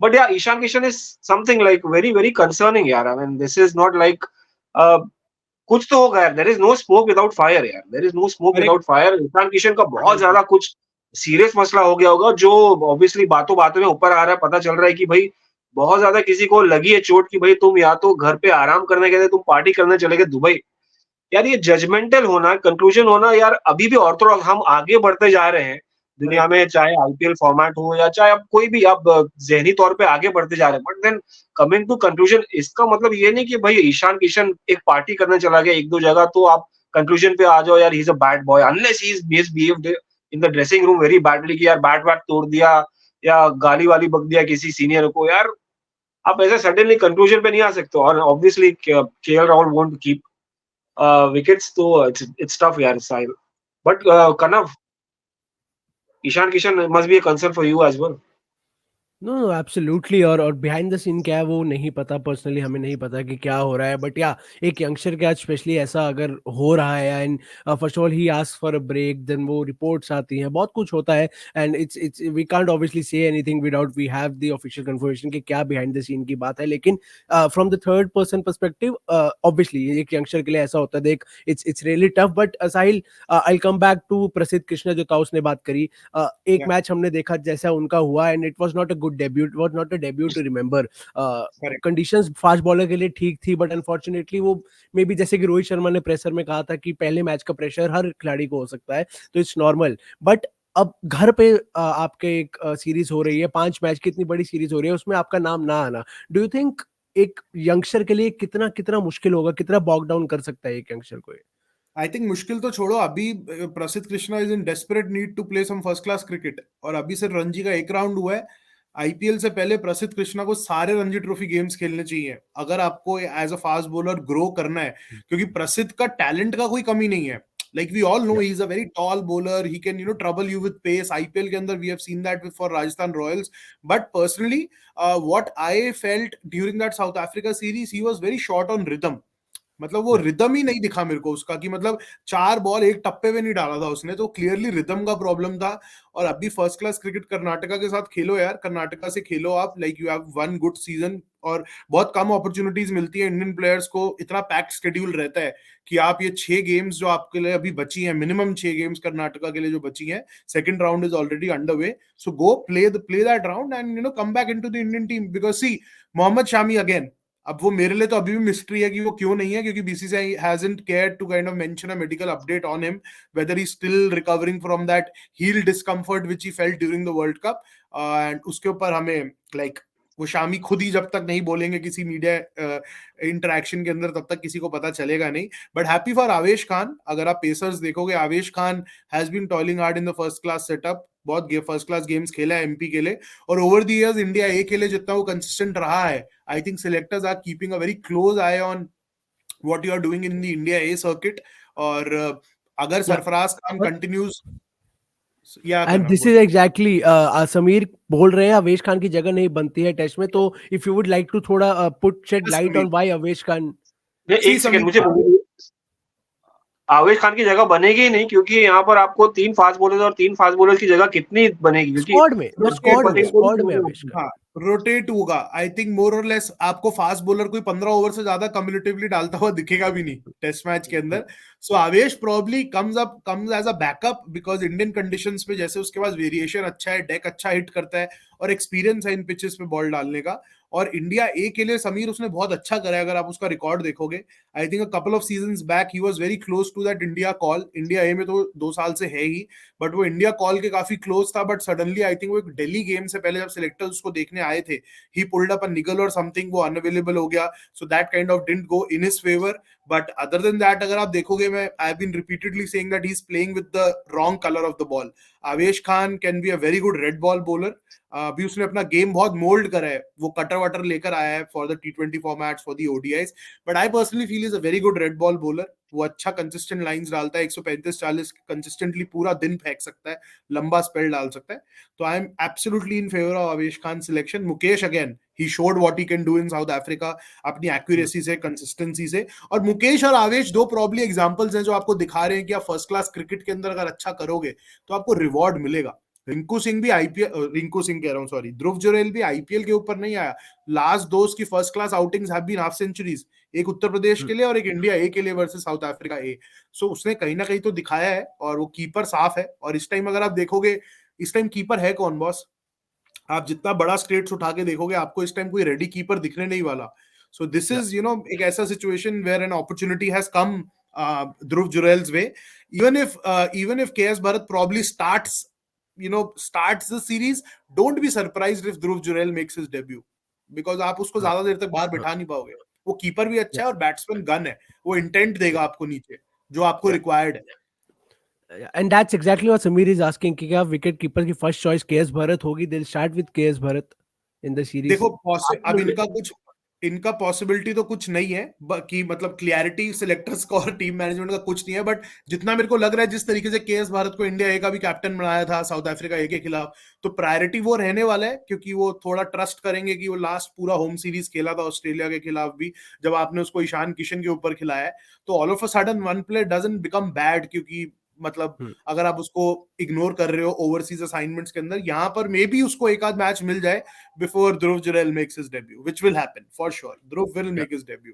But yeah, Ishan Kishan is something like very very concerning यार. I mean, this is not like uh, कुछ तो होगा यार. There is no smoke without fire यार. There is no smoke और एक without fire. Ishan Kishan का बहुत ज्यादा कुछ सीरियस मसला हो गया होगा, जो ऑब्वियसली बातों बातों में ऊपर आ रहा है. पता चल रहा है कि भाई बहुत ज्यादा किसी को लगी है चोट कि भाई तुम या तो घर पे आराम करने गए थे, तुम पार्टी करने चले गए दुबई. यार ये जजमेंटल होना, कंक्लूजन होना यार, अभी भी ऑर्थोडॉक्स हम आगे बढ़ते जा रहे हैं दुनिया करेक्ट। में, चाहे आईपीएल फॉर्मेट हो या चाहे अब कोई भी, अब जहनी तौर पे आगे बढ़ते जा रहे हैं. But then coming to conclusion, इसका मतलब ये नहीं कि भाई ईशान किशन एक पार्टी करने चला गया एक दो जगह तो आप कंक्लूजन पे आ जाओ यार ही is a bad boy, unless he is behaved in the dressing room very badly कि यार बैट बैट तोड़ दिया या गाली वाली बक दिया किसी सीनियर को यार. आप ऐसे सडनली कंक्लूजन पे नहीं आ सकते. और obviously KL Rahul won't keep wickets, so it's tough, yeah, Sahil. But Kanav, Ishan Kishan must be a concern for you as well. No no absolutely. और बिहाइंड द सीन क्या है वो नहीं पता, पर्सनली हमें नहीं पता कि क्या हो रहा है. बट या एक यंगस्टर के आज स्पेशली ऐसा अगर हो रहा है, and first of all he ask for a break, then वो रिपोर्ट्स आती हैं, बहुत कुछ होता है. And it's we can't obviously say anything without we have the official confirmation कि क्या बिहाइंड द सीन की बात है. लेकिन from the third person perspective obviously एक यंगस्टर के लिए ऐसा होता है. देख it's really tough. But Sahil, I come back to Prasidh Krishna जो ताउस ने बात करी. एक मैच हमने देखा जैसा उनका हुआ, and it was not a good debut, it was not a debut to remember. Correct. Conditions fast bowler के लिए ठीक थी, बट अनफॉर्चुनेटली वो मे बी जैसे कि रोहित शर्मा ने प्रेशर में कहा था कि पहले मैच का प्रेशर हर खिलाड़ी को हो सकता है, तो इट्स नॉर्मल. बट अब घर पे आपके एक सीरीज हो रही है, 5 मैच की इतनी बड़ी सीरीज हो रही है, उसमें आपका नाम ना आना, डू यू थिंक एक यंगस्टर के लिए कितना कितना मुश्किल होगा, कितना बॉक डाउन कर सकता है एक यंगस्टर को? आई थिंक मुश्किल तो छोड़ो, अभी Prasidh Krishna is in desperate need to play some first class cricket, और अभी सिर्फ रणजी का एक राउंड हुआ है. आईपीएल से पहले प्रसिद्ध कृष्णा को सारे रणजी ट्रॉफी गेम्स खेलने चाहिए अगर आपको as a fast bowler grow करना है, क्योंकि प्रसिद्ध का टैलेंट का कोई कमी नहीं है. Like we all know he is a very tall bowler, he can trouble you with pace. IPL के अंदर we have seen that for Rajasthan Royals. But personally what I felt during that South Africa series, he was very short on rhythm. मतलब वो rhythm ही नहीं दिखा मेरे को उसका, कि मतलब 4 बॉल एक टप्पे पे नहीं डाला था उसने, तो क्लियरली रिदम का प्रॉब्लम था. और अभी फर्स्ट क्लास क्रिकेट कर्नाटका के साथ खेलो यार, कर्नाटका से खेलो आप. Like you have one good season, और बहुत कम अपॉर्चुनिटीज मिलती है इंडियन प्लेयर्स को. इतना पैक्ड स्केड्यूल रहता है कि आप ये 6 गेम्स जो आपके लिए अभी बची हैं, मिनिमम 6 गेम्स कर्नाटका के लिए जो बची हैं, second round is already under way. So go play that round and come back into the Indian team. Because see, Mohammed Shami again, अब वो मेरे लिए तो अभी भी मिस्ट्री है कि वो क्यों नहीं है, क्योंकि BCCI hasn't cared to kind of mention a medical update on him, whether he still recovering from that heel discomfort which he felt during the World Cup. And उसके ऊपर हमें लाइक वो शामी खुद ही जब तक नहीं बोलेंगे किसी मीडिया इंटरेक्शन के अंदर, तब तक किसी को पता चलेगा नहीं. बट हैप्पी फॉर आवेश खान. अगर आप पेसर्स देखोगे, Avesh Khan has been toiling hard in the first class setup, बहुत फर्स्ट क्लास गेम्स खेला है एमपी के लिए, और over the years India A के लिए जितना वो कंसिस्टेंट रहा है, I think selectors are keeping a very close eye on what you are doing in the India A circuit. और अगर सरफराज खान कंटिन्यूज, या एंड करना दिस इज बोलो. एग्जैक्टली समीर बोल रहे हैं अवेश खान की जगह नहीं बनती है टेस्ट में. तो if you would like to थोड़ा put shade light on why Avesh Khan. See एक सेकंड मुझे, समीर, आवेश खान की जगह बनेगी ही नहीं, क्योंकि यहाँ पर आपको 3 फास्ट बॉलर और 3 फास्ट बॉलर की जगह कितनी बनेगी, क्योंकि स्क्वाड में, बस उनके पटेल को भी स्क्वाड में खेलना अवेश होता है. खान. हाँ, रोटेट होगा. आई थिंक मोर और लेस आपको फास्ट बॉलर कोई 15 ओवर से ज्यादा कम्युलेटिवली डालता हुआ दिखेगा भी नहीं टेस्ट मैच के अंदर. So Avesh probably comes as a backup, because Indian conditions पे जैसे उसके पास वेरिएशन अच्छा है, डेक अच्छा हिट करता है, और एक्सपीरियंस है इन पिचेस पे बॉल डालने का. और इंडिया ए के लिए समीर उसने बहुत अच्छा करा है, अगर आप उसका रिकॉर्ड देखोगे. I think a couple of seasons back he was very close to that India call. India A में तो 2 साल से है ही, बट वो इंडिया कॉल के काफी क्लोज था. बट सडनली आई थिंक वो एक दिल्ली गेम से पहले जब सिलेक्टर्स उसको देखने आए थे, ही पुल्ड अप अ निगल और समथिंग, वो अनअवेलेबल हो गया. So that kind of didn't go in his favour. But other than that, अगर आप देखोगे, मैं I have been repeatedly saying that he is playing with the wrong colour of the ball. Avesh Khan can be a very good red ball bowler. अभी उसने अपना game बहुत mould करा है, वो कटर वटर लेकर आया है for the T20 formats, for the ODIs. But I personally feel is a very good red ball bowler. वो अच्छा कंसिस्टेंट लाइंस डालता है, 135-40 कंसिस्टेंटली पूरा दिन फेंक सकता है, लंबा स्पेल डाल सकता है. तो I am absolutely in favour of Avesh Khan selection. Mukesh again, he showed what he can do in South Africa, अपनी एक्यूरेसी से, कंसिस्टेंसी से. और मुकेश और आवेश दो प्रॉब्ली एग्जांपल्स हैं जो आपको दिखा रहे हैं कि आप फर्स्ट क्लास क्रिकेट के अंदर अगर अच्छा करोगे तो आपको रिवॉर्ड मिलेगा. रिंकू सिंह भी आईपीएल, रिंकू सिंह कह रहा हूँ सॉरी, ध्रुव जुरैल भी आईपीएल के ऊपर नहीं आया। लास्ट दो की first class outings have been half centuries, एक उत्तर प्रदेश के लिए और एक इंडिया ए के लिए वर्सेस साउथ अफ्रीका ए। सो उसने कहीं ना कहीं तो दिखाया है, और वो कीपर साफ है। और इस टाइम अगर आप देखोगे, इस टाइम कीपर है कौन बॉस? आप जितना बड़ा स्टेट्स उठा के देखोगे, आपको इस टाइम कोई रेडी कीपर दिखने नहीं वाला। सो दिस इज एक ऐसा situation where an opportunity has come Dhruv Jurel's way. even if KS Bharat probably starts the series, don't be surprised if Dhruv Jurel makes his debut, because आप उसको ज्यादा देर तक बाहर बिठा नहीं पाओगे। वो कीपर भी अच्छा है और बैट्समैन गन है, वो इंटेंट देगा आपको नीचे जो आपको रिक्वायर्ड है। And that's exactly what Sameer is asking कि क्या विकेट कीपर की फर्स्ट चॉइस KS भरत होगी? They'll start with KS Bharat in the series. देखो अब इनका पॉसिबिलिटी तो कुछ नहीं है कि मतलब क्लियरिटी सिलेक्टर्स का और टीम मैनेजमेंट का कुछ नहीं है, बट जितना मेरे को लग रहा है जिस तरीके से केएस भारत को इंडिया ए का भी कैप्टन बनाया था साउथ अफ्रीका ए के खिलाफ, तो प्रायोरिटी वो रहने वाला है, क्योंकि वो थोड़ा ट्रस्ट करेंगे कि वो लास्ट पूरा होम सीरीज खेला था ऑस्ट्रेलिया के खिलाफ भी, जब आपने उसको ईशान किशन के ऊपर खिलाया है, तो all of a sudden one player doesn't become bad, क्योंकि मतलब अगर आप उसको इग्नोर कर रहे हो ओवरसीज असाइनमेंट्स के अंदर, यहां पर मे बी उसको एक आध मैच मिल जाए before Dhruv Jurel makes his debut, which will happen for sure. Dhruv will make his debut.